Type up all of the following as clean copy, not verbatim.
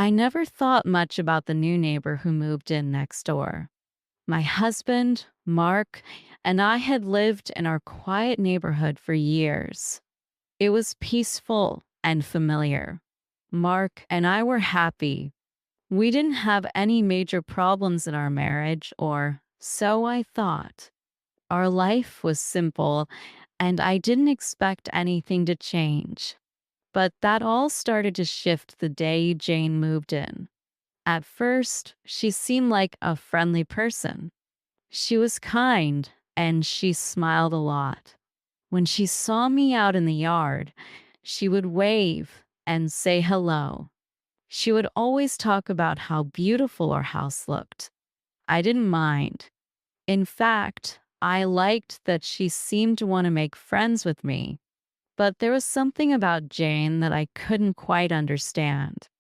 I never thought much about the new neighbor who moved in next door. My husband, Mark, and I had lived in our quiet neighborhood for years. It was peaceful and familiar. Mark and I were happy. We didn't have any major problems in our marriage, or so I thought. Our life was simple, and I didn't expect anything to change. But that all started to shift the day Jane moved in. At first, she seemed like a friendly person. She was kind and she smiled a lot. When she saw me out in the yard, she would wave and say hello. She would always talk about how beautiful our house looked. I didn't mind. In fact, I liked that she seemed to want to make friends with me. But there was something about Jane that I couldn't quite understand.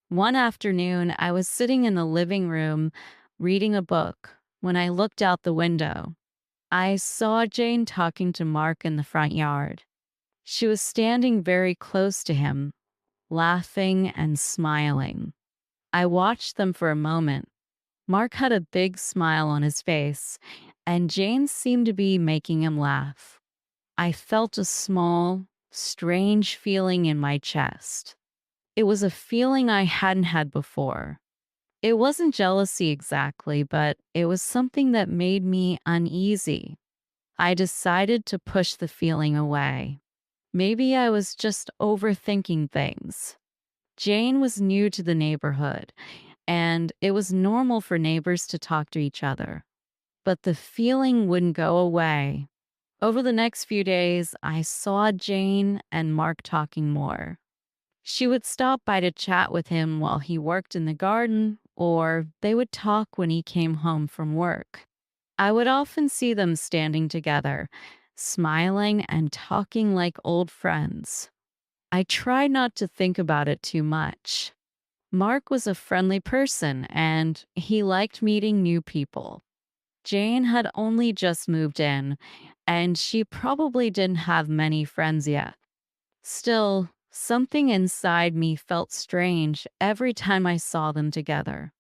One afternoon, I was sitting in the living room reading a book when I looked out the window. I saw Jane talking to Mark in the front yard. She was standing very close to him, laughing and smiling. I watched them for a moment. Mark had a big smile on his face, and Jane seemed to be making him laugh. I felt a small, strange feeling in my chest. It was a feeling I hadn't had before. It wasn't jealousy exactly, but it was something that made me uneasy. I decided to push the feeling away. Maybe I was just overthinking things. Jane was new to the neighborhood, and it was normal for neighbors to talk to each other. But the feeling wouldn't go away. Over the next few days, I saw Jane and Mark talking more. She would stop by to chat with him while he worked in the garden, or they would talk when he came home from work. I would often see them standing together, smiling and talking like old friends. I tried not to think about it too much. Mark was a friendly person and he liked meeting new people. Jane had only just moved in, and she probably didn't have many friends yet. Still, something inside me felt strange every time I saw them together.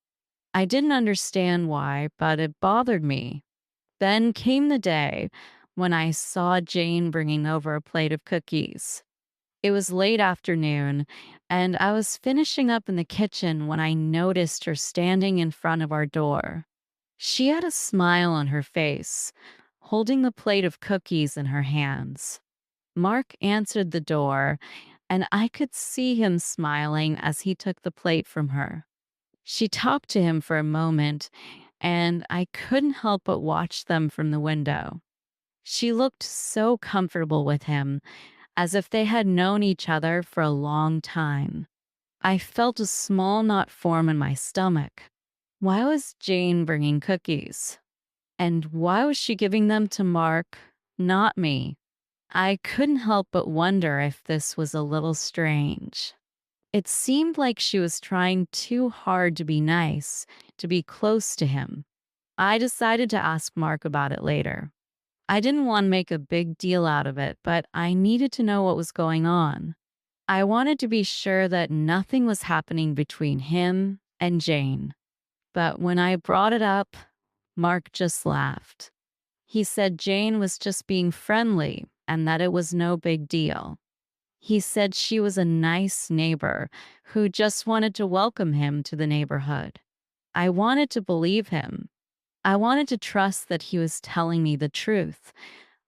I didn't understand why, but it bothered me. Then came the day when I saw Jane bringing over a plate of cookies. It was late afternoon, and I was finishing up in the kitchen when I noticed her standing in front of our door. She had a smile on her face, holding the plate of cookies in her hands. Mark answered the door, and I could see him smiling as he took the plate from her. She talked to him for a moment, and I couldn't help but watch them from the window. She looked so comfortable with him, as if they had known each other for a long time. I felt a small knot form in my stomach. Why was Jane bringing cookies? And why was she giving them to Mark, not me? I couldn't help but wonder if this was a little strange. It seemed like she was trying too hard to be nice, to be close to him. I decided to ask Mark about it later. I didn't want to make a big deal out of it, but I needed to know what was going on. I wanted to be sure that nothing was happening between him and Jane. But when I brought it up, Mark just laughed. He said Jane was just being friendly and that it was no big deal. He said she was a nice neighbor who just wanted to welcome him to the neighborhood. I wanted to believe him. I wanted to trust that he was telling me the truth,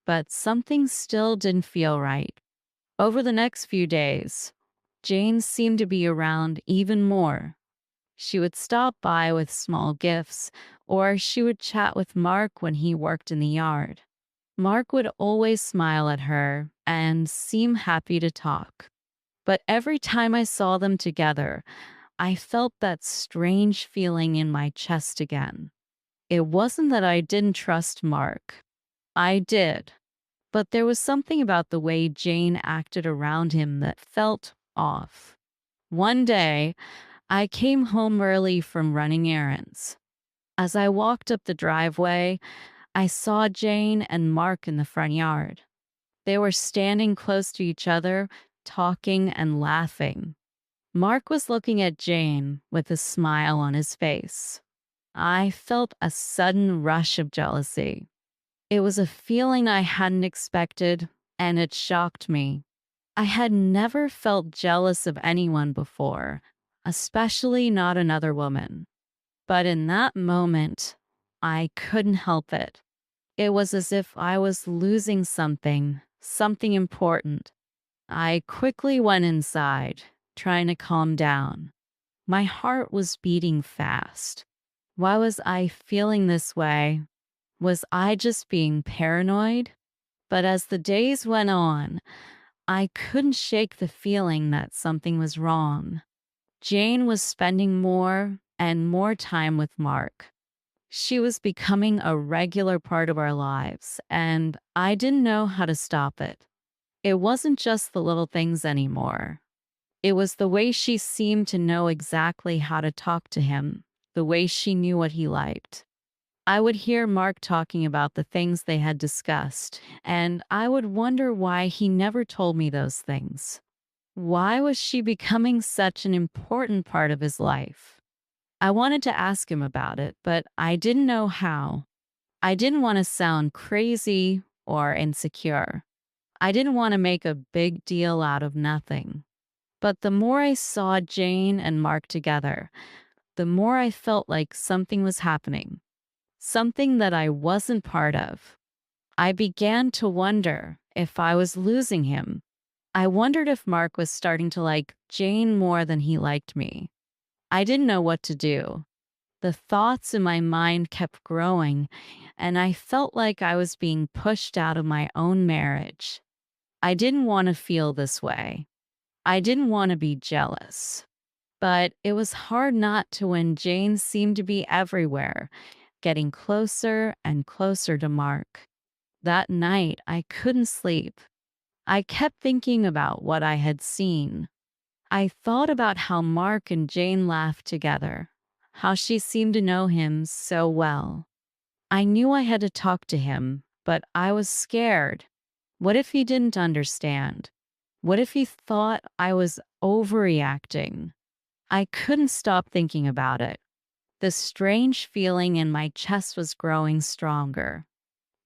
but something still didn't feel right. Over the next few days, Jane seemed to be around even more. She would stop by with small gifts, or she would chat with Mark when he worked in the yard. Mark would always smile at her and seem happy to talk. But every time I saw them together, I felt that strange feeling in my chest again. It wasn't that I didn't trust Mark. I did. But there was something about the way Jane acted around him that felt off. One day, I came home early from running errands. As I walked up the driveway, I saw Jane and Mark in the front yard. They were standing close to each other, talking and laughing. Mark was looking at Jane with a smile on his face. I felt a sudden rush of jealousy. It was a feeling I hadn't expected, and it shocked me. I had never felt jealous of anyone before, especially not another woman. But in that moment, I couldn't help it. It was as if I was losing something important. I quickly went inside, trying to calm down. My heart was beating fast. Why was I feeling this way? Was I just being paranoid? But as the days went on, I couldn't shake the feeling that something was wrong. Jane was spending more and more time with Mark. She was becoming a regular part of our lives, and I didn't know how to stop it. It wasn't just the little things anymore. It was the way she seemed to know exactly how to talk to him, the way she knew what he liked. I would hear Mark talking about the things they had discussed, and I would wonder why he never told me those things. Why was she becoming such an important part of his life? I wanted to ask him about it, but I didn't know how. I didn't want to sound crazy or insecure. I didn't want to make a big deal out of nothing. But the more I saw Jane and Mark together, the more I felt like something was happening, something that I wasn't part of. I began to wonder if I was losing him. I wondered if Mark was starting to like Jane more than he liked me. I didn't know what to do. The thoughts in my mind kept growing, and I felt like I was being pushed out of my own marriage. I didn't want to feel this way. I didn't want to be jealous. But it was hard not to when Jane seemed to be everywhere, getting closer and closer to Mark. That night, I couldn't sleep. I kept thinking about what I had seen. I thought about how Mark and Jane laughed together, how she seemed to know him so well. I knew I had to talk to him, but I was scared. What if he didn't understand? What if he thought I was overreacting? I couldn't stop thinking about it. The strange feeling in my chest was growing stronger.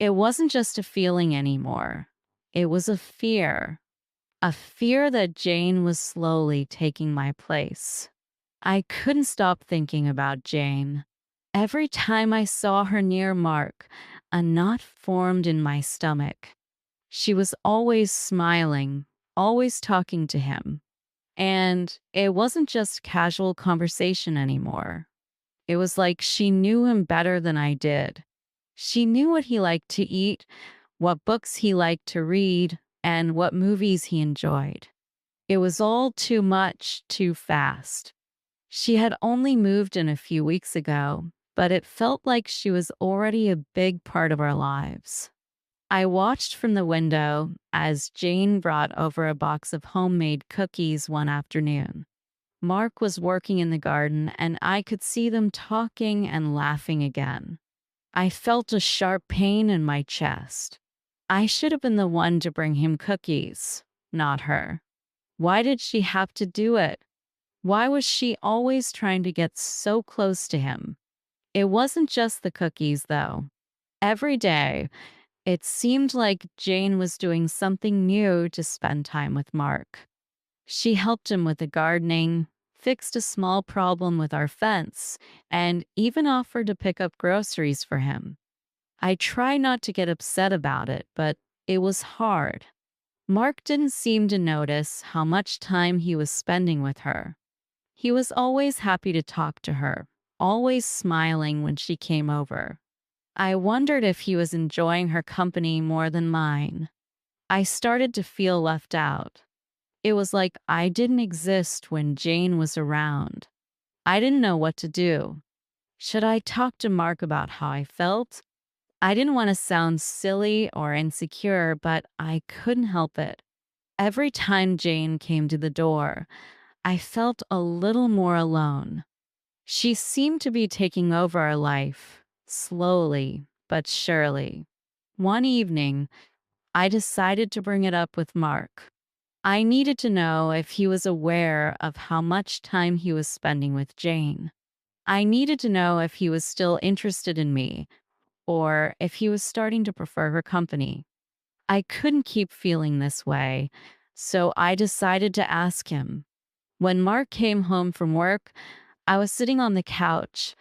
It wasn't just a feeling anymore. It was a fear that Jane was slowly taking my place. I couldn't stop thinking about Jane. Every time I saw her near Mark, a knot formed in my stomach. She was always smiling, always talking to him. And it wasn't just casual conversation anymore. It was like she knew him better than I did. She knew what he liked to eat, what books he liked to read, and what movies he enjoyed. It was all too much, too fast. She had only moved in a few weeks ago, but it felt like she was already a big part of our lives. I watched from the window as Jane brought over a box of homemade cookies one afternoon. Mark was working in the garden, and I could see them talking and laughing again. I felt a sharp pain in my chest. I should have been the one to bring him cookies, not her. Why did she have to do it? Why was she always trying to get so close to him? It wasn't just the cookies, though. Every day, it seemed like Jane was doing something new to spend time with Mark. She helped him with the gardening, fixed a small problem with our fence, and even offered to pick up groceries for him. I try not to get upset about it, but it was hard. Mark didn't seem to notice how much time he was spending with her. He was always happy to talk to her, always smiling when she came over. I wondered if he was enjoying her company more than mine. I started to feel left out. It was like I didn't exist when Jane was around. I didn't know what to do. Should I talk to Mark about how I felt? I didn't want to sound silly or insecure, but I couldn't help it. Every time Jane came to the door, I felt a little more alone. She seemed to be taking over our life, slowly but surely. One evening, I decided to bring it up with Mark. I needed to know if he was aware of how much time he was spending with Jane. I needed to know if he was still interested in me or if he was starting to prefer her company. I couldn't keep feeling this way, so I decided to ask him. When Mark came home from work, I was sitting on the couch,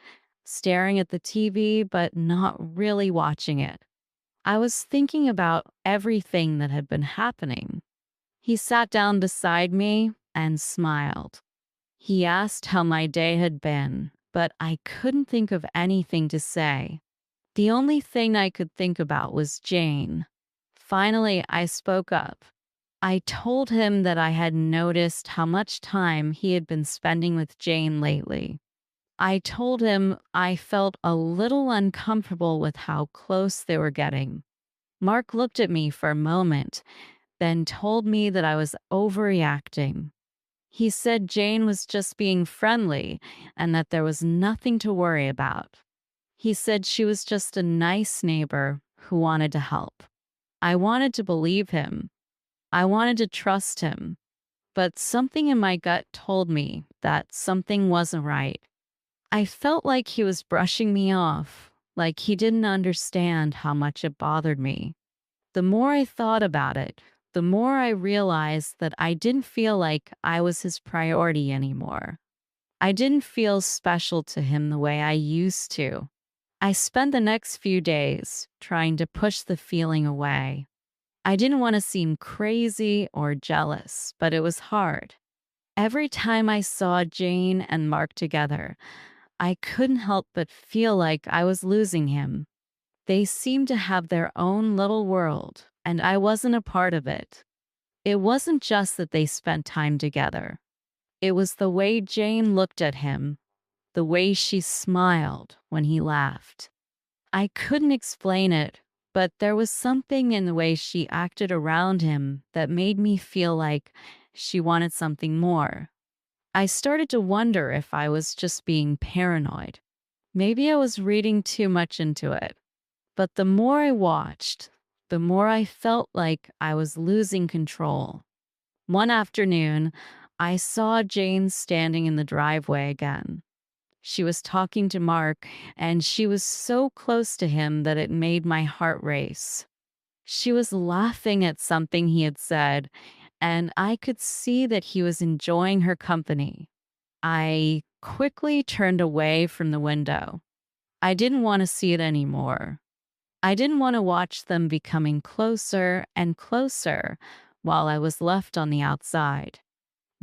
staring at the TV, but not really watching it. I was thinking about everything that had been happening. He sat down beside me and smiled. He asked how my day had been, but I couldn't think of anything to say. The only thing I could think about was Jane. Finally, I spoke up. I told him that I had noticed how much time he had been spending with Jane lately. I told him I felt a little uncomfortable with how close they were getting. Mark looked at me for a moment, then told me that I was overreacting. He said Jane was just being friendly and that there was nothing to worry about. He said she was just a nice neighbor who wanted to help. I wanted to believe him. I wanted to trust him. But something in my gut told me that something wasn't right. I felt like he was brushing me off, like he didn't understand how much it bothered me. The more I thought about it, the more I realized that I didn't feel like I was his priority anymore. I didn't feel special to him the way I used to. I spent the next few days trying to push the feeling away. I didn't want to seem crazy or jealous, but it was hard. Every time I saw Jane and Mark together, I couldn't help but feel like I was losing him. They seemed to have their own little world, and I wasn't a part of it. It wasn't just that they spent time together. It was the way Jane looked at him, the way she smiled when he laughed. I couldn't explain it, but there was something in the way she acted around him that made me feel like she wanted something more. I started to wonder if I was just being paranoid. Maybe I was reading too much into it. But the more I watched, the more I felt like I was losing control. One afternoon, I saw Jane standing in the driveway again. She was talking to Mark, and she was so close to him that it made my heart race. She was laughing at something he had said, and I could see that he was enjoying her company. I quickly turned away from the window. I didn't want to see it anymore. I didn't want to watch them becoming closer and closer while I was left on the outside.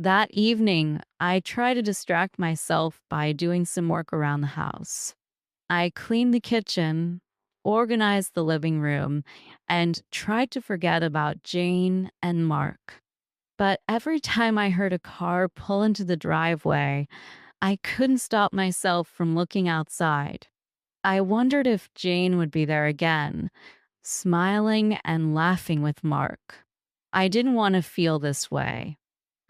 That evening, I tried to distract myself by doing some work around the house. I cleaned the kitchen, organized the living room, and tried to forget about Jane and Mark. But every time I heard a car pull into the driveway, I couldn't stop myself from looking outside. I wondered if Jane would be there again, smiling and laughing with Mark. I didn't want to feel this way.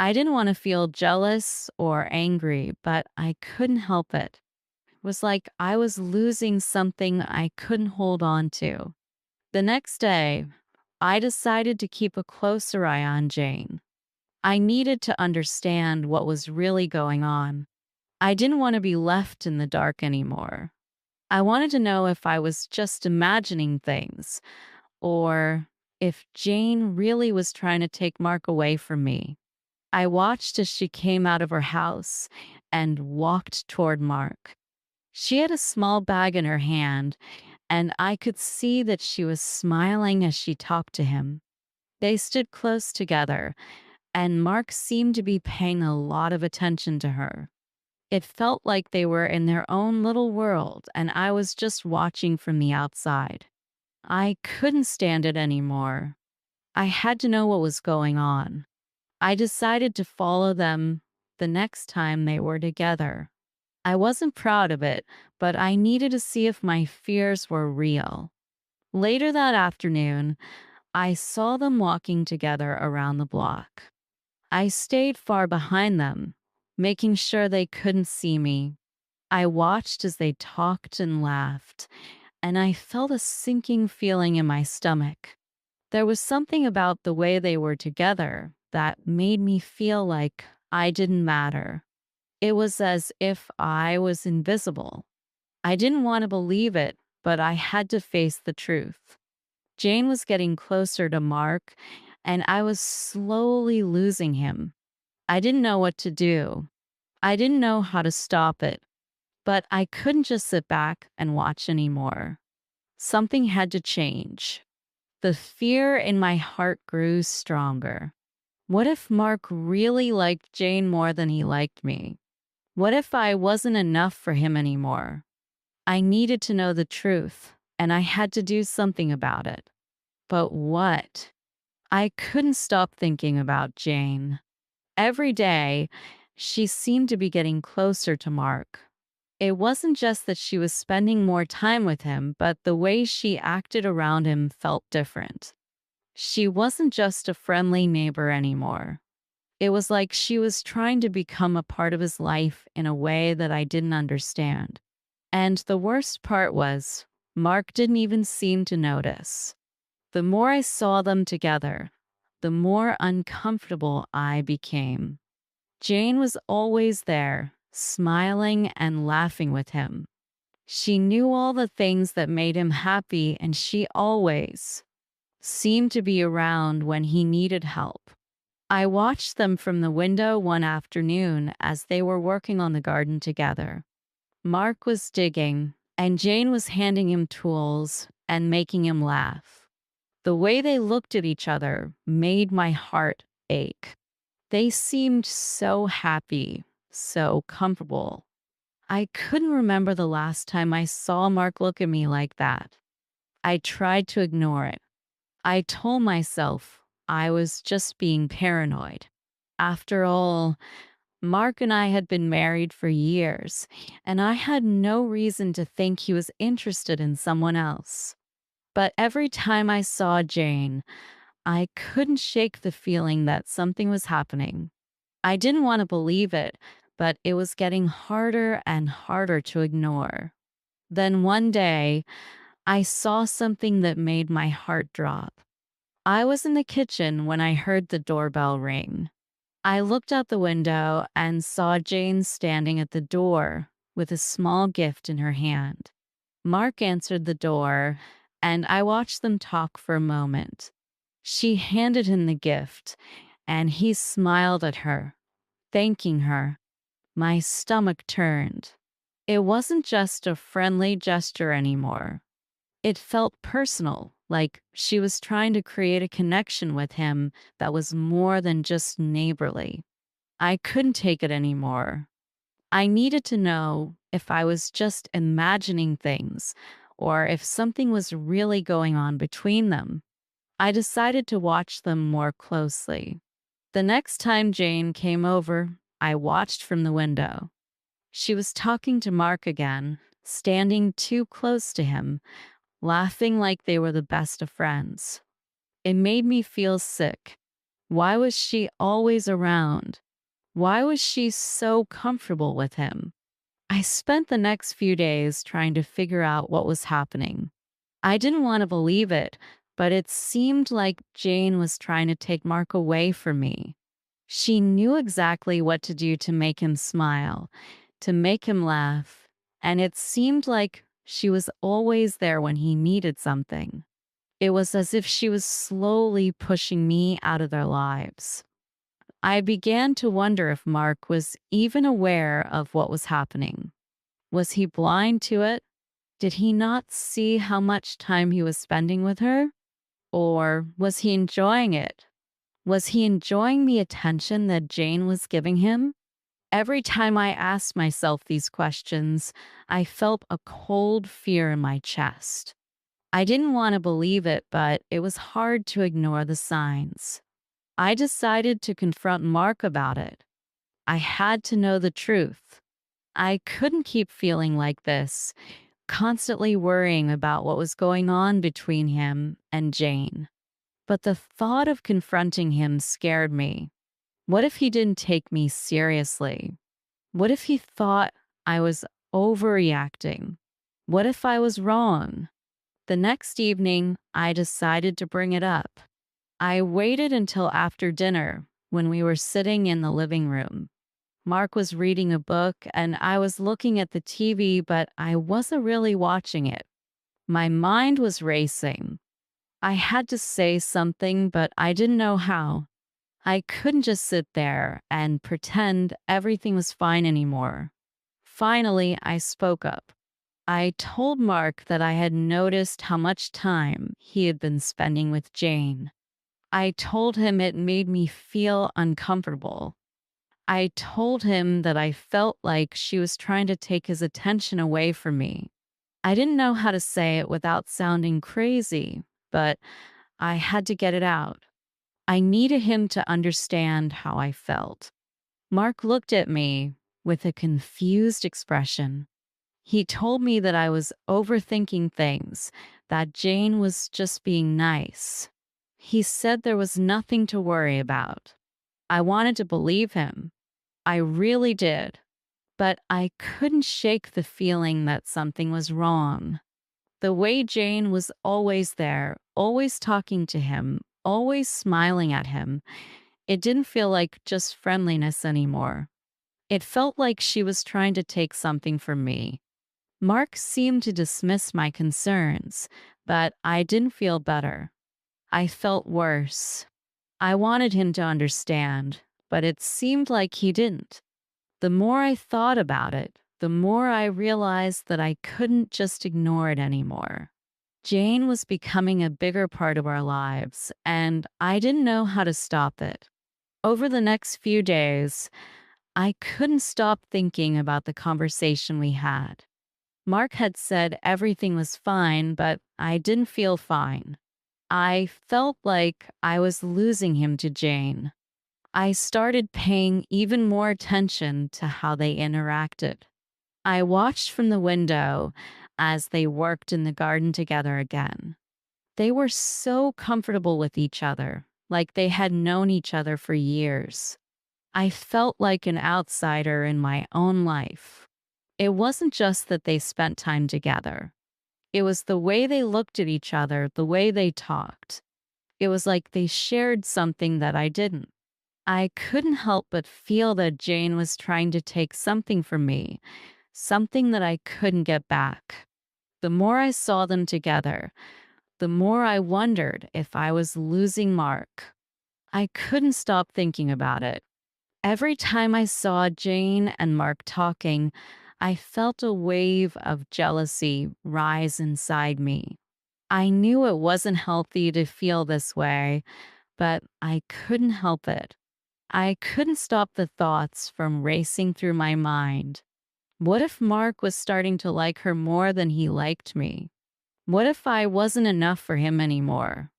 I didn't want to feel jealous or angry, but I couldn't help it. It was like I was losing something I couldn't hold on to. The next day, I decided to keep a closer eye on Jane. I needed to understand what was really going on. I didn't want to be left in the dark anymore. I wanted to know if I was just imagining things or if Jane really was trying to take Mark away from me. I watched as she came out of her house and walked toward Mark. She had a small bag in her hand, and I could see that she was smiling as she talked to him. They stood close together, and Mark seemed to be paying a lot of attention to her. It felt like they were in their own little world, and I was just watching from the outside. I couldn't stand it anymore. I had to know what was going on. I decided to follow them the next time they were together. I wasn't proud of it, but I needed to see if my fears were real. Later that afternoon, I saw them walking together around the block. I stayed far behind them, making sure they couldn't see me. I watched as they talked and laughed, and I felt a sinking feeling in my stomach. There was something about the way they were together that made me feel like I didn't matter. It was as if I was invisible. I didn't want to believe it, but I had to face the truth. Jane was getting closer to Mark, and I was slowly losing him. I didn't know what to do. I didn't know how to stop it, but I couldn't just sit back and watch anymore. Something had to change. The fear in my heart grew stronger. What if Mark really liked Jane more than he liked me? What if I wasn't enough for him anymore? I needed to know the truth, and I had to do something about it. But what? I couldn't stop thinking about Jane. Every day, she seemed to be getting closer to Mark. It wasn't just that she was spending more time with him, but the way she acted around him felt different. She wasn't just a friendly neighbor anymore. It was like she was trying to become a part of his life in a way that I didn't understand. And the worst part was, Mark didn't even seem to notice. The more I saw them together, the more uncomfortable I became. Jane was always there, smiling and laughing with him. She knew all the things that made him happy, and she always seemed to be around when he needed help. I watched them from the window one afternoon as they were working on the garden together. Mark was digging, and Jane was handing him tools and making him laugh. The way they looked at each other made my heart ache. They seemed so happy, so comfortable. I couldn't remember the last time I saw Mark look at me like that. I tried to ignore it. I told myself I was just being paranoid. After all, Mark and I had been married for years, and I had no reason to think he was interested in someone else. But every time I saw Jane, I couldn't shake the feeling that something was happening. I didn't want to believe it, but it was getting harder and harder to ignore. Then one day, I saw something that made my heart drop. I was in the kitchen when I heard the doorbell ring. I looked out the window and saw Jane standing at the door with a small gift in her hand. Mark answered the door, and I watched them talk for a moment. She handed him the gift, and he smiled at her, thanking her. My stomach turned. It wasn't just a friendly gesture anymore. It felt personal, like she was trying to create a connection with him that was more than just neighborly. I couldn't take it anymore. I needed to know if I was just imagining things or if something was really going on between them. I decided to watch them more closely. The next time Jane came over, I watched from the window. She was talking to Mark again, standing too close to him, laughing like they were the best of friends. It made me feel sick. Why was she always around? Why was she so comfortable with him? I spent the next few days trying to figure out what was happening. I didn't want to believe it, but it seemed like Jane was trying to take Mark away from me. She knew exactly what to do to make him smile, to make him laugh, and it seemed like she was always there when he needed something. It was as if she was slowly pushing me out of their lives. I began to wonder if Mark was even aware of what was happening. Was he blind to it? Did he not see how much time he was spending with her? Or was he enjoying it? Was he enjoying the attention that Jane was giving him? Every time I asked myself these questions, I felt a cold fear in my chest. I didn't want to believe it, but it was hard to ignore the signs. I decided to confront Mark about it. I had to know the truth. I couldn't keep feeling like this, constantly worrying about what was going on between him and Jane. But the thought of confronting him scared me. What if he didn't take me seriously? What if he thought I was overreacting? What if I was wrong? The next evening, I decided to bring it up. I waited until after dinner, when we were sitting in the living room. Mark was reading a book and I was looking at the TV, but I wasn't really watching it. My mind was racing. I had to say something, but I didn't know how. I couldn't just sit there and pretend everything was fine anymore. Finally, I spoke up. I told Mark that I had noticed how much time he had been spending with Jane. I told him it made me feel uncomfortable. I told him that I felt like she was trying to take his attention away from me. I didn't know how to say it without sounding crazy, but I had to get it out. I needed him to understand how I felt. Mark looked at me with a confused expression. He told me that I was overthinking things, that Jane was just being nice. He said there was nothing to worry about. I wanted to believe him. I really did. But I couldn't shake the feeling that something was wrong. The way Jane was always there, always talking to him, always smiling at him, it didn't feel like just friendliness anymore. It felt like she was trying to take something from me. Mark seemed to dismiss my concerns, but I didn't feel better. I felt worse. I wanted him to understand, but it seemed like he didn't. The more I thought about it, the more I realized that I couldn't just ignore it anymore. Jane was becoming a bigger part of our lives, and I didn't know how to stop it. Over the next few days, I couldn't stop thinking about the conversation we had. Mark had said everything was fine, but I didn't feel fine. I felt like I was losing him to Jane. I started paying even more attention to how they interacted. I watched from the window as they worked in the garden together again. They were so comfortable with each other, like they had known each other for years. I felt like an outsider in my own life. It wasn't just that they spent time together. It was the way they looked at each other, the way they talked. It was like they shared something that I didn't. I couldn't help but feel that Jane was trying to take something from me, something that I couldn't get back. The more I saw them together, the more I wondered if I was losing Mark. I couldn't stop thinking about it. Every time I saw Jane and Mark talking, I felt a wave of jealousy rise inside me. I knew it wasn't healthy to feel this way, but I couldn't help it. I couldn't stop the thoughts from racing through my mind. What if Mark was starting to like her more than he liked me? What if I wasn't enough for him anymore?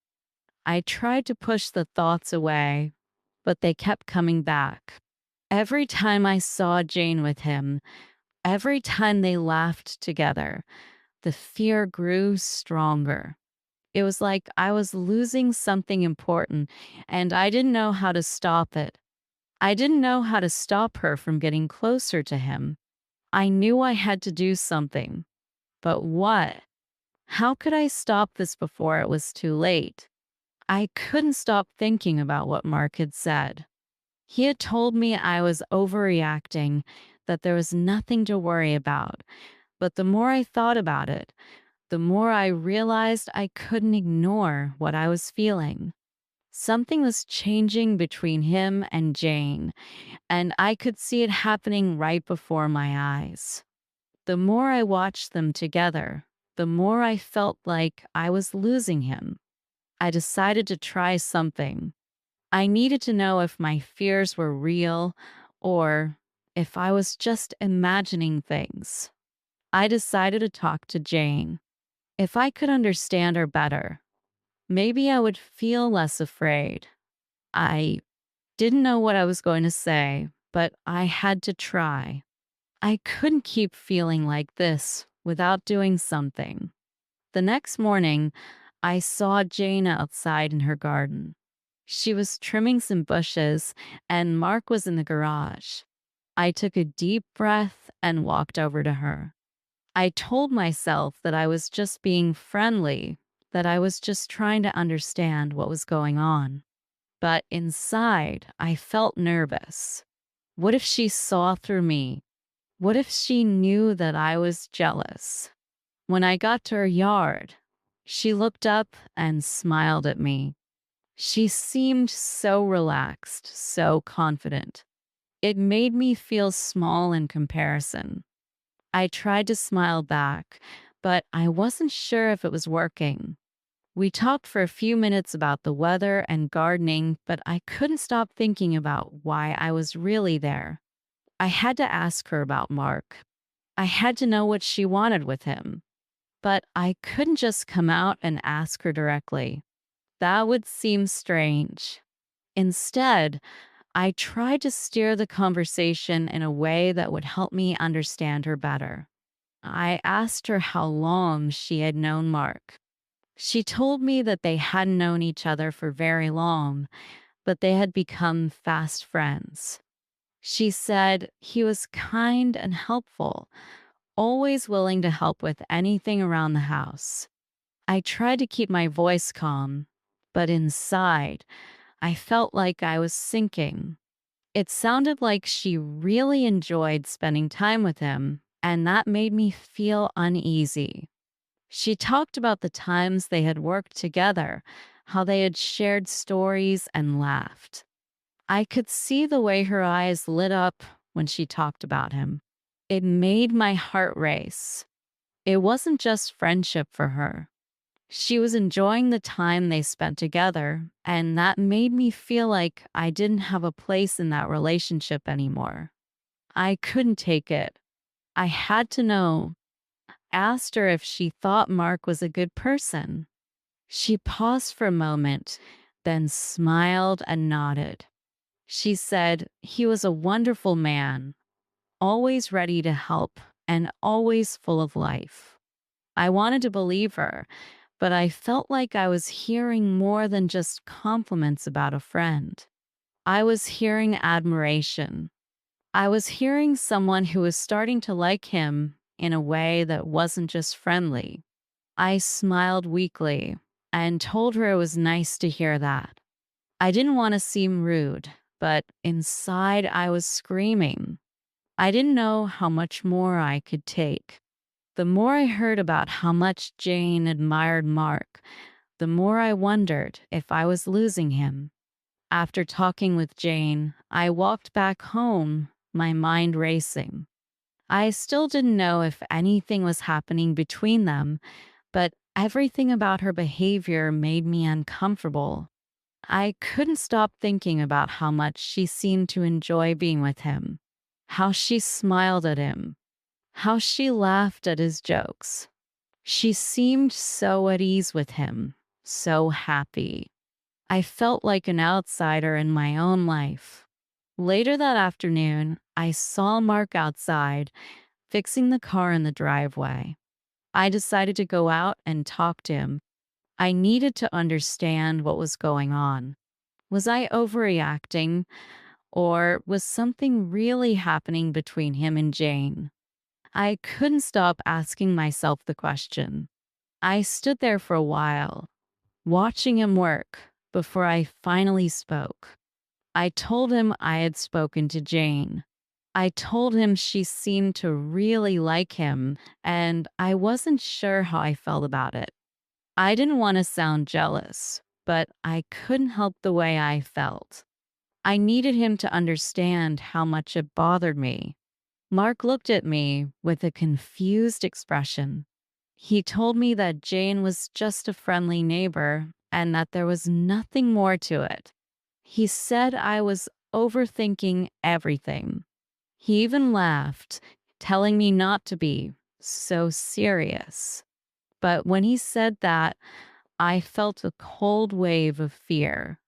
I tried to push the thoughts away, but they kept coming back. Every time I saw Jane with him, every time they laughed together, the fear grew stronger. It was like I was losing something important, and I didn't know how to stop it. I didn't know how to stop her from getting closer to him. I knew I had to do something. But what? How could I stop this before it was too late? I couldn't stop thinking about what Mark had said. He had told me I was overreacting, that there was nothing to worry about. But the more I thought about it, the more I realized I couldn't ignore what I was feeling. Something was changing between him and Jane, and I could see it happening right before my eyes. The more I watched them together, the more I felt like I was losing him. I decided to try something. I needed to know if my fears were real or if I was just imagining things. I decided to talk to Jane. If I could understand her better, maybe I would feel less afraid. I didn't know what I was going to say, but I had to try. I couldn't keep feeling like this without doing something. The next morning, I saw Jane outside in her garden. She was trimming some bushes, and Mark was in the garage. I took a deep breath and walked over to her. I told myself that I was just being friendly, that I was just trying to understand what was going on. but inside I felt nervous. What if she saw through me? What if she knew that I was jealous? When I got to her yard, she looked up and smiled at me. She seemed so relaxed, so confident. It made me feel small in comparison. I tried to smile back, but I wasn't sure if it was working. We talked for a few minutes about the weather and gardening, but I couldn't stop thinking about why I was really there. I had to ask her about Mark. I had to know what she wanted with him. But I couldn't just come out and ask her directly. That would seem strange. Instead, I tried to steer the conversation in a way that would help me understand her better. I asked her how long she had known Mark. She told me that they hadn't known each other for very long, but they had become fast friends. She said he was kind and helpful, always willing to help with anything around the house. I tried to keep my voice calm, but inside, I felt like I was sinking. It sounded like she really enjoyed spending time with him, and that made me feel uneasy. She talked about the times they had worked together, how they had shared stories and laughed. I could see the way her eyes lit up when she talked about him. It made my heart race. It wasn't just friendship for her. She was enjoying the time they spent together, and that made me feel like I didn't have a place in that relationship anymore. I couldn't take it. I had to know. Asked her if she thought Mark was a good person. She paused for a moment, then smiled and nodded. She said he was a wonderful man, always ready to help and always full of life. I wanted to believe her, but I felt like I was hearing more than just compliments about a friend. I was hearing admiration. I was hearing someone who was starting to like him in a way that wasn't just friendly. I smiled weakly and told her it was nice to hear that. I didn't want to seem rude, but inside I was screaming. I didn't know how much more I could take. The more I heard about how much Jane admired Mark, the more I wondered if I was losing him. After talking with Jane, I walked back home, my mind racing. I still didn't know if anything was happening between them, but everything about her behavior made me uncomfortable. I couldn't stop thinking about how much she seemed to enjoy being with him, how she smiled at him, how she laughed at his jokes. She seemed so at ease with him, so happy. I felt like an outsider in my own life. Later that afternoon, I saw Mark outside, fixing the car in the driveway. I decided to go out and talk to him. I needed to understand what was going on. Was I overreacting, or was something really happening between him and Jane? I couldn't stop asking myself the question. I stood there for a while, watching him work, before I finally spoke. I told him I had spoken to Jane. I told him she seemed to really like him, and I wasn't sure how I felt about it. I didn't want to sound jealous, but I couldn't help the way I felt. I needed him to understand how much it bothered me. Mark looked at me with a confused expression. He told me that Jane was just a friendly neighbor and that there was nothing more to it. He said I was overthinking everything. He even laughed, telling me not to be so serious. But when he said that, I felt a cold wave of fear.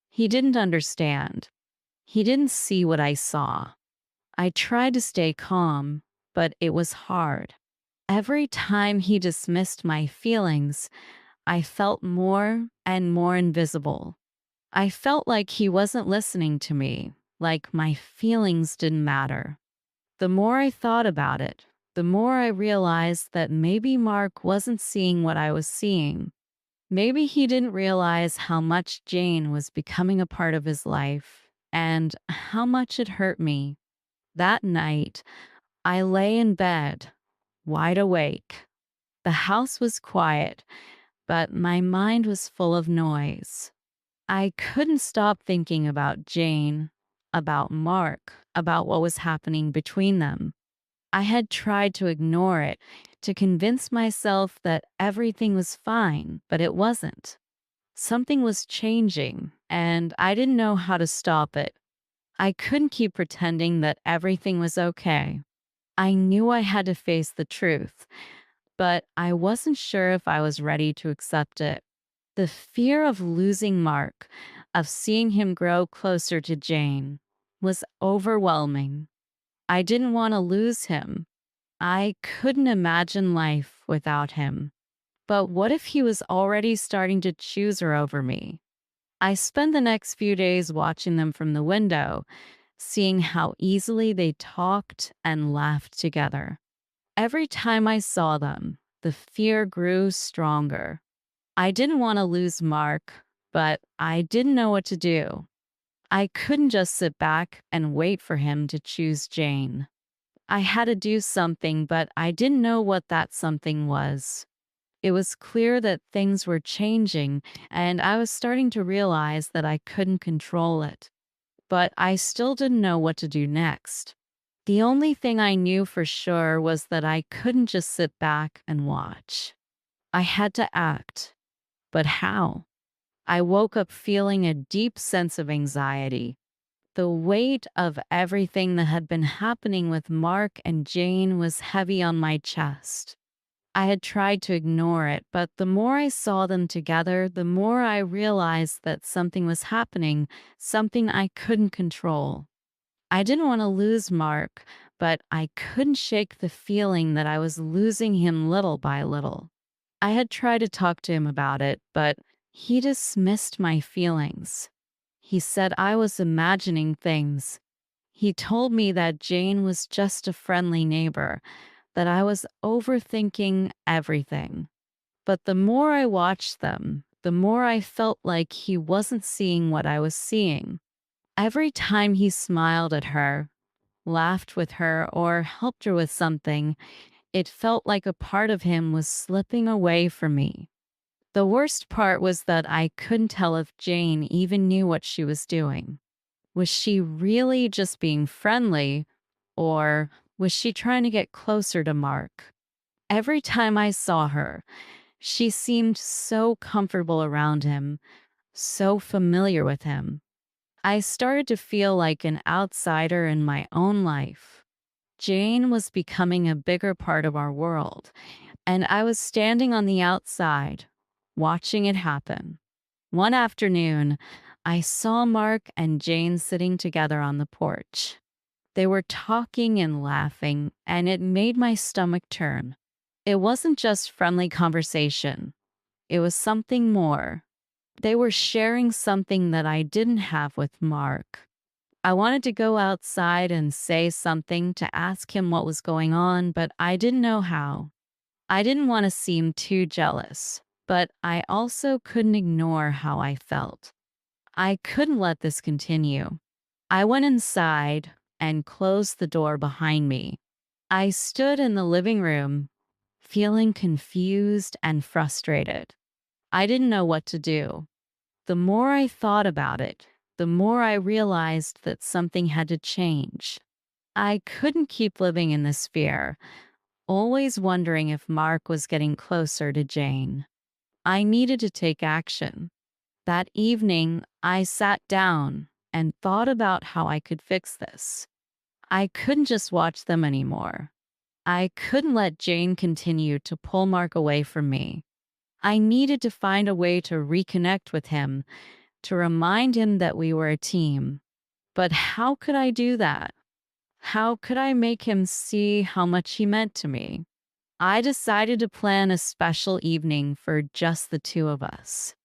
He didn't understand. He didn't see what I saw. I tried to stay calm, but it was hard. Every time he dismissed my feelings, I felt more and more invisible. I felt like he wasn't listening to me, like my feelings didn't matter. The more I thought about it, the more I realized that maybe Mark wasn't seeing what I was seeing. Maybe he didn't realize how much Jane was becoming a part of his life and how much it hurt me. That night, I lay in bed, wide awake. The house was quiet, but my mind was full of noise. I couldn't stop thinking about Jane, about Mark, about what was happening between them. I had tried to ignore it, to convince myself that everything was fine, but it wasn't. Something was changing, and I didn't know how to stop it. I couldn't keep pretending that everything was okay. I knew I had to face the truth, but I wasn't sure if I was ready to accept it. The fear of losing Mark, of seeing him grow closer to Jane, was overwhelming. I didn't want to lose him. I couldn't imagine life without him. But what if he was already starting to choose her over me? I spent the next few days watching them from the window, seeing how easily they talked and laughed together. Every time I saw them, the fear grew stronger. I didn't want to lose Mark, but I didn't know what to do. I couldn't just sit back and wait for him to choose Jane. I had to do something, but I didn't know what that something was. It was clear that things were changing, and I was starting to realize that I couldn't control it. But I still didn't know what to do next. The only thing I knew for sure was that I couldn't just sit back and watch. I had to act. But how? I woke up feeling a deep sense of anxiety. The weight of everything that had been happening with Mark and Jane was heavy on my chest. I had tried to ignore it, but the more I saw them together, the more I realized that something was happening, something I couldn't control. I didn't want to lose Mark, but I couldn't shake the feeling that I was losing him little by little. I had tried to talk to him about it, but he dismissed my feelings. He said I was imagining things. He told me that Jane was just a friendly neighbor, that I was overthinking everything. But the more I watched them, the more I felt like he wasn't seeing what I was seeing. Every time he smiled at her, laughed with her, or helped her with something, it felt like a part of him was slipping away from me. The worst part was that I couldn't tell if Jane even knew what she was doing. Was she really just being friendly, or was she trying to get closer to Mark? Every time I saw her, she seemed so comfortable around him, so familiar with him. I started to feel like an outsider in my own life. Jane was becoming a bigger part of our world, and I was standing on the outside, watching it happen. One afternoon, I saw Mark and Jane sitting together on the porch. They were talking and laughing, and it made my stomach turn. It wasn't just friendly conversation, it was something more. They were sharing something that I didn't have with Mark. I wanted to go outside and say something to ask him what was going on, but I didn't know how. I didn't want to seem too jealous, but I also couldn't ignore how I felt. I couldn't let this continue. I went inside and closed the door behind me. I stood in the living room, feeling confused and frustrated. I didn't know what to do. The more I thought about it, the more I realized that something had to change. I couldn't keep living in this fear, always wondering if Mark was getting closer to Jane. I needed to take action. That evening, I sat down and thought about how I could fix this. I couldn't just watch them anymore. I couldn't let Jane continue to pull Mark away from me. I needed to find a way to reconnect with him, to remind him that we were a team. But how could I do that? How could I make him see how much he meant to me? I decided to plan a special evening for just the two of us.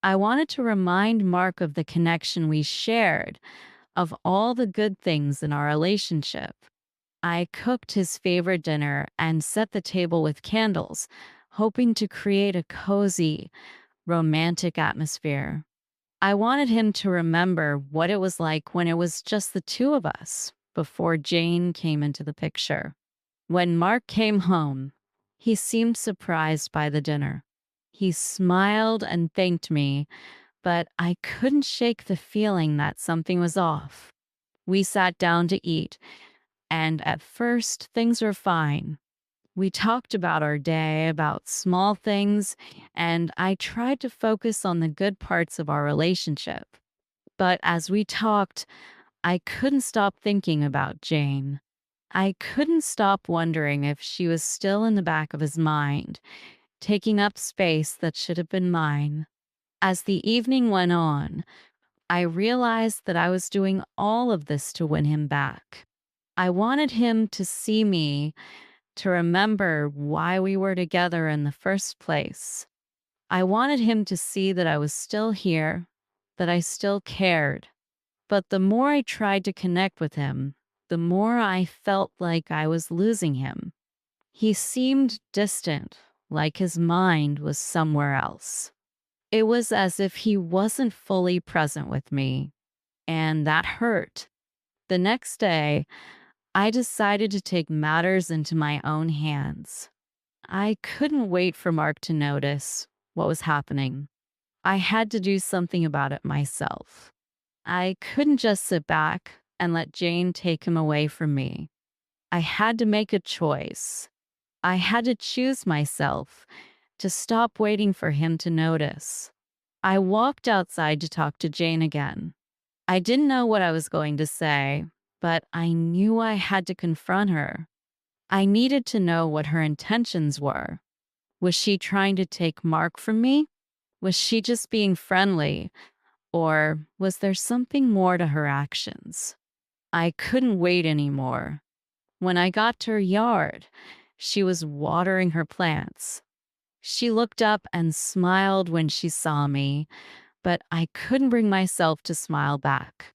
I wanted to remind Mark of the connection we shared, of all the good things in our relationship. I cooked his favorite dinner and set the table with candles, hoping to create a cozy, romantic atmosphere. I wanted him to remember what it was like when it was just the two of us before Jane came into the picture. When Mark came home, he seemed surprised by the dinner. He smiled and thanked me, but I couldn't shake the feeling that something was off. We sat down to eat, and at first things were fine. We talked about our day, about small things, and I tried to focus on the good parts of our relationship. But as we talked, I couldn't stop thinking about Jane. I couldn't stop wondering if she was still in the back of his mind, taking up space that should have been mine. As the evening went on, I realized that I was doing all of this to win him back. I wanted him to see me, to remember why we were together in the first place. I wanted him to see that I was still here, that I still cared. But the more I tried to connect with him, the more I felt like I was losing him. He seemed distant, like his mind was somewhere else. It was as if he wasn't fully present with me, and that hurt. The next day, I decided to take matters into my own hands. I couldn't wait for Mark to notice what was happening. I had to do something about it myself. I couldn't just sit back and let Jane take him away from me. I had to make a choice. I had to choose myself, to stop waiting for him to notice. I walked outside to talk to Jane again. I didn't know what I was going to say, but I knew I had to confront her. I needed to know what her intentions were. Was she trying to take Mark from me? Was she just being friendly? Or was there something more to her actions? I couldn't wait anymore. When I got to her yard, she was watering her plants. She looked up and smiled when she saw me, but I couldn't bring myself to smile back.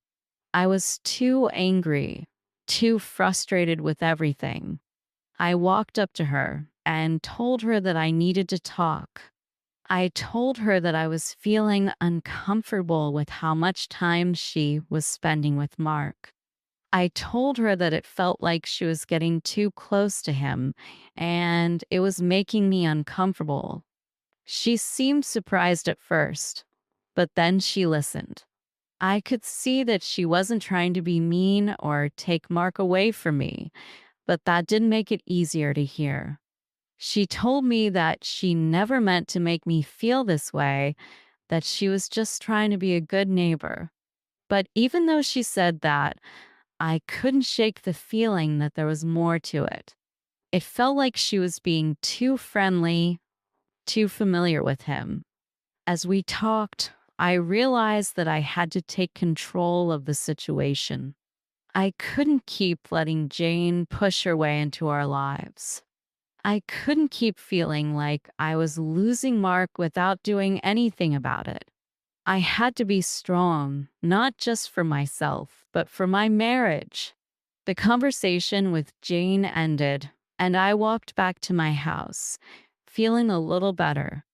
I was too angry, too frustrated with everything. I walked up to her and told her that I needed to talk. I told her that I was feeling uncomfortable with how much time she was spending with Mark. I told her that it felt like she was getting too close to him, and it was making me uncomfortable. She seemed surprised at first, but then she listened. I could see that she wasn't trying to be mean or take Mark away from me, but that didn't make it easier to hear. She told me that she never meant to make me feel this way, that she was just trying to be a good neighbor. But even though she said that, I couldn't shake the feeling that there was more to it. It felt like she was being too friendly, too familiar with him. As we talked, I realized that I had to take control of the situation. I couldn't keep letting Jane push her way into our lives. I couldn't keep feeling like I was losing Mark without doing anything about it. I had to be strong, not just for myself, but for my marriage. The conversation with Jane ended, and I walked back to my house, feeling a little better.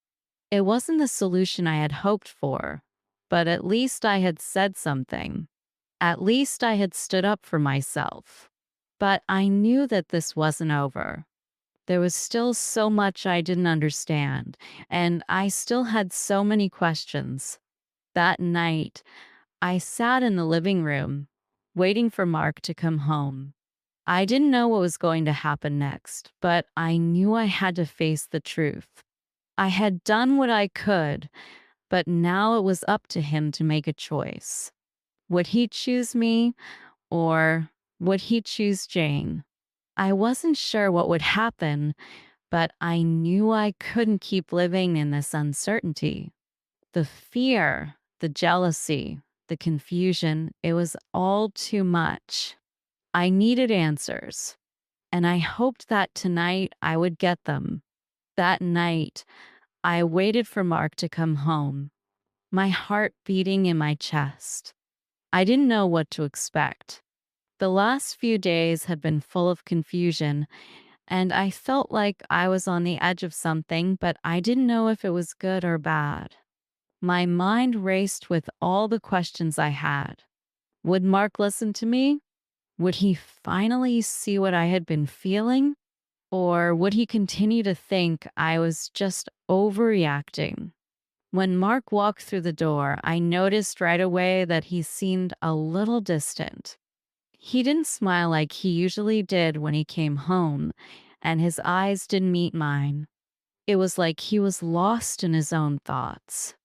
It wasn't the solution I had hoped for, but at least I had said something. At least I had stood up for myself. But I knew that this wasn't over. There was still so much I didn't understand, and I still had so many questions. That night, I sat in the living room, waiting for Mark to come home. I didn't know what was going to happen next, but I knew I had to face the truth. I had done what I could, but now it was up to him to make a choice. Would he choose me, or would he choose Jane? I wasn't sure what would happen, but I knew I couldn't keep living in this uncertainty. The fear, the jealousy, the confusion, it was all too much. I needed answers, and I hoped that tonight I would get them. That night, I waited for Mark to come home, my heart beating in my chest. I didn't know what to expect. The last few days had been full of confusion, and I felt like I was on the edge of something, but I didn't know if it was good or bad. My mind raced with all the questions I had. Would Mark listen to me? Would he finally see what I had been feeling? Or would he continue to think I was just overreacting? When Mark walked through the door, I noticed right away that he seemed a little distant. He didn't smile like he usually did when he came home, and his eyes didn't meet mine. It was like he was lost in his own thoughts.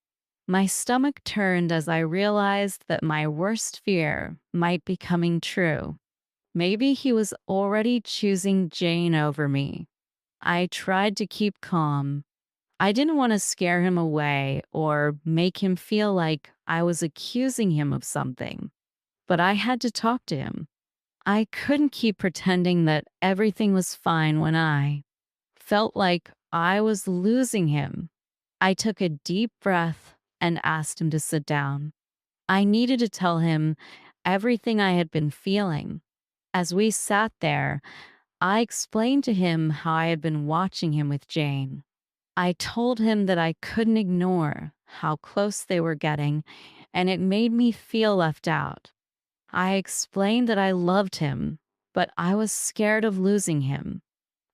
My stomach turned as I realized that my worst fear might be coming true. Maybe he was already choosing Jane over me. I tried to keep calm. I didn't want to scare him away or make him feel like I was accusing him of something, but I had to talk to him. I couldn't keep pretending that everything was fine when I felt like I was losing him. I took a deep breath and asked him to sit down. I needed to tell him everything I had been feeling. As we sat there, I explained to him how I had been watching him with Jane. I told him that I couldn't ignore how close they were getting, and it made me feel left out. I explained that I loved him, but I was scared of losing him.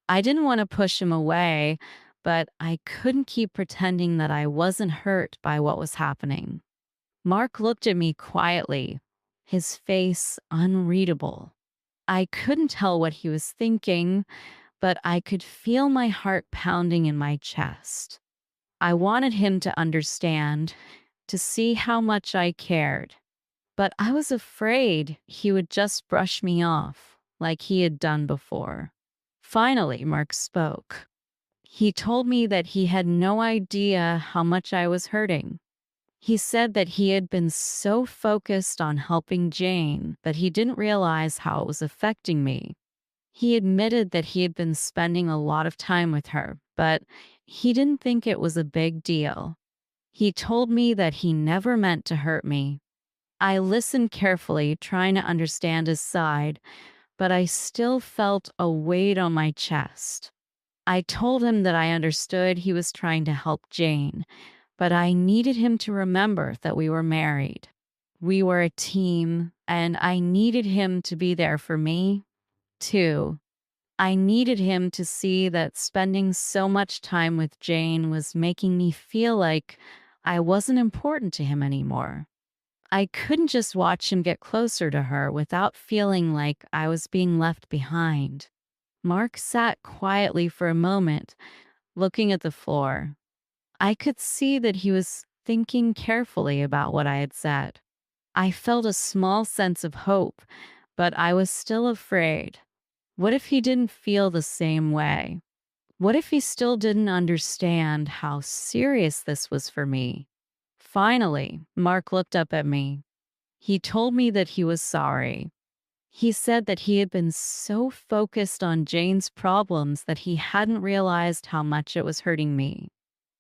I didn't want to push him away, but I couldn't keep pretending that I wasn't hurt by what was happening. Mark looked at me quietly, his face unreadable. I couldn't tell what he was thinking, but I could feel my heart pounding in my chest. I wanted him to understand, to see how much I cared, but I was afraid he would just brush me off like he had done before. Finally, Mark spoke. He told me that he had no idea how much I was hurting. He said that he had been so focused on helping Jane that he didn't realize how it was affecting me. He admitted that he had been spending a lot of time with her, but he didn't think it was a big deal. He told me that he never meant to hurt me. I listened carefully, trying to understand his side, but I still felt a weight on my chest. I told him that I understood he was trying to help Jane, but I needed him to remember that we were married. We were a team, and I needed him to be there for me, too. I needed him to see that spending so much time with Jane was making me feel like I wasn't important to him anymore. I couldn't just watch him get closer to her without feeling like I was being left behind. Mark sat quietly for a moment, looking at the floor. I could see that he was thinking carefully about what I had said. I felt a small sense of hope, but I was still afraid. What if he didn't feel the same way? What if he still didn't understand how serious this was for me? Finally, Mark looked up at me. He told me that he was sorry. He said that he had been so focused on Jane's problems that he hadn't realized how much it was hurting me.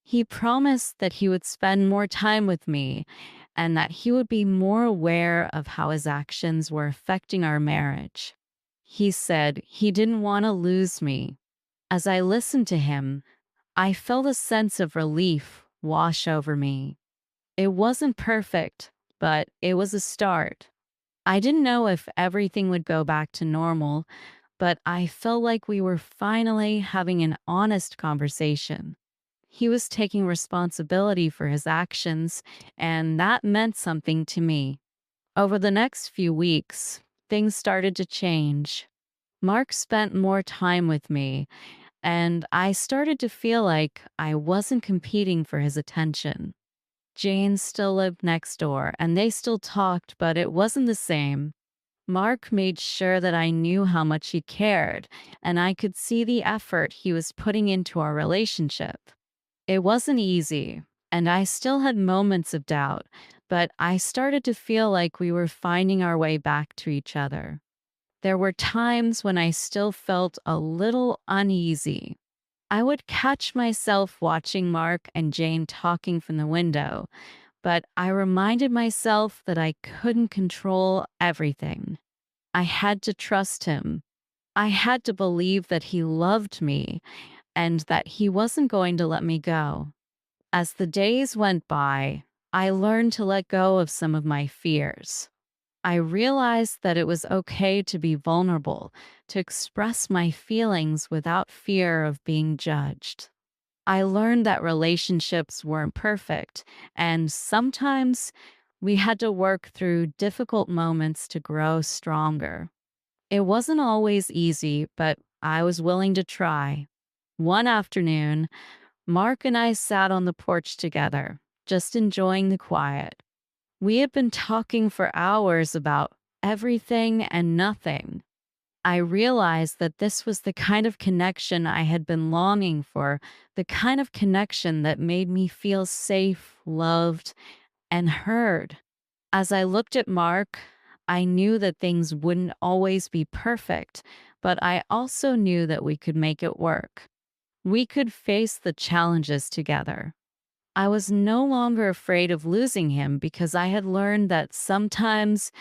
He promised that he would spend more time with me and that he would be more aware of how his actions were affecting our marriage. He said he didn't want to lose me. As I listened to him, I felt a sense of relief wash over me. It wasn't perfect, but it was a start. I didn't know if everything would go back to normal, but I felt like we were finally having an honest conversation. He was taking responsibility for his actions, and that meant something to me. Over the next few weeks, things started to change. Mark spent more time with me, and I started to feel like I wasn't competing for his attention. Jane still lived next door, and they still talked, but it wasn't the same. Mark made sure that I knew how much he cared, and I could see the effort he was putting into our relationship. It wasn't easy, and I still had moments of doubt, but I started to feel like we were finding our way back to each other. There were times when I still felt a little uneasy. I would catch myself watching Mark and Jane talking from the window, but I reminded myself that I couldn't control everything. I had to trust him. I had to believe that he loved me and that he wasn't going to let me go. As the days went by, I learned to let go of some of my fears. I realized that it was okay to be vulnerable, to express my feelings without fear of being judged. I learned that relationships weren't perfect, and sometimes we had to work through difficult moments to grow stronger. It wasn't always easy, but I was willing to try. One afternoon, Mark and I sat on the porch together, just enjoying the quiet. We had been talking for hours about everything and nothing. I realized that this was the kind of connection I had been longing for, the kind of connection that made me feel safe, loved, and heard. As I looked at Mark, I knew that things wouldn't always be perfect, but I also knew that we could make it work. We could face the challenges together. I was no longer afraid of losing him because I had learned that sometimes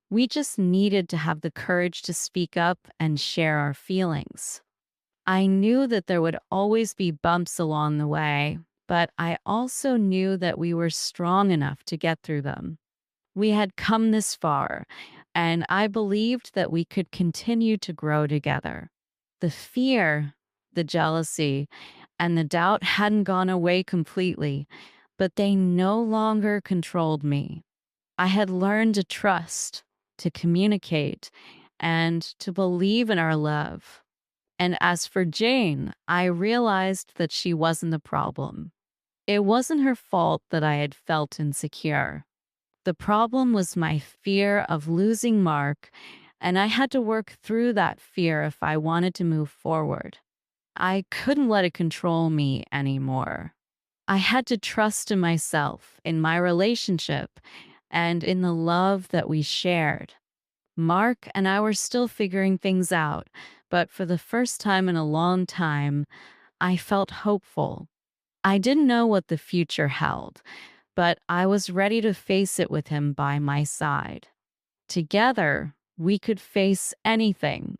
we just needed to have the courage to speak up and share our feelings. I knew that there would always be bumps along the way, but I also knew that we were strong enough to get through them. We had come this far, and I believed that we could continue to grow together. The fear, the jealousy, and the doubt hadn't gone away completely, but they no longer controlled me. I had learned to trust, to communicate, and to believe in our love. And as for Jane, I realized that she wasn't the problem. It wasn't her fault that I had felt insecure. The problem was my fear of losing Mark, and I had to work through that fear if I wanted to move forward. I couldn't let it control me anymore. I had to trust in myself, in my relationship, and in the love that we shared. Mark and I were still figuring things out, but for the first time in a long time, I felt hopeful. I didn't know what the future held, but I was ready to face it with him by my side. Together, we could face anything,